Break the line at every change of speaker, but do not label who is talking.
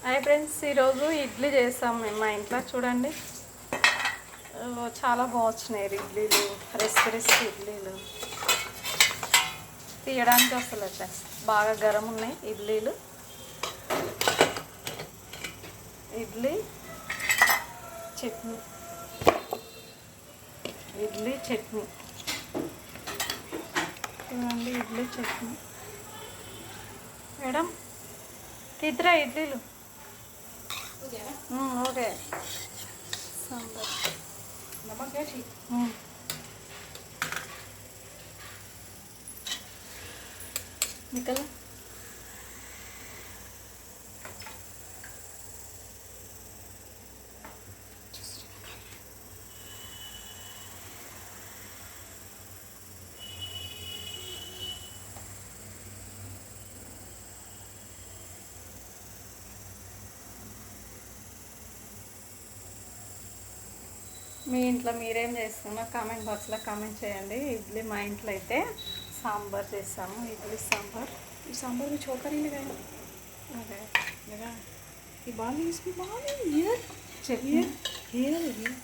Hi friends, ఈరోజు ఇడ్లీ చేస్తాం మేము మా ఇంట్లో. చూడండి చాలా బాగున్నాయి ఇడ్లీలు, రెసిపీ ఇడ్లీలు తీయడానికి అసలు బాగా గరం ఉన్నాయి ఇడ్లీలు. ఇడ్లీ చట్నీ, ఇడ్లీ చట్నీ చూడండి. ఇడ్లీ చట్నీ మేడం कितना इडली हो गया सांबर नमक है ठीक निकल మీ ఇంట్లో మీరేం చేస్తున్నా కామెంట్ బాక్స్లో కామెంట్ చేయండి. ఇడ్లీ మా ఇంట్లో అయితే సాంబార్ చేస్తాము. ఇడ్లీ సాంబార్.
ఈ सांबर में छोका नहीं लगाया?
अरे
लगा ये बाल इसमें बाल है हेयर हेयर हेयर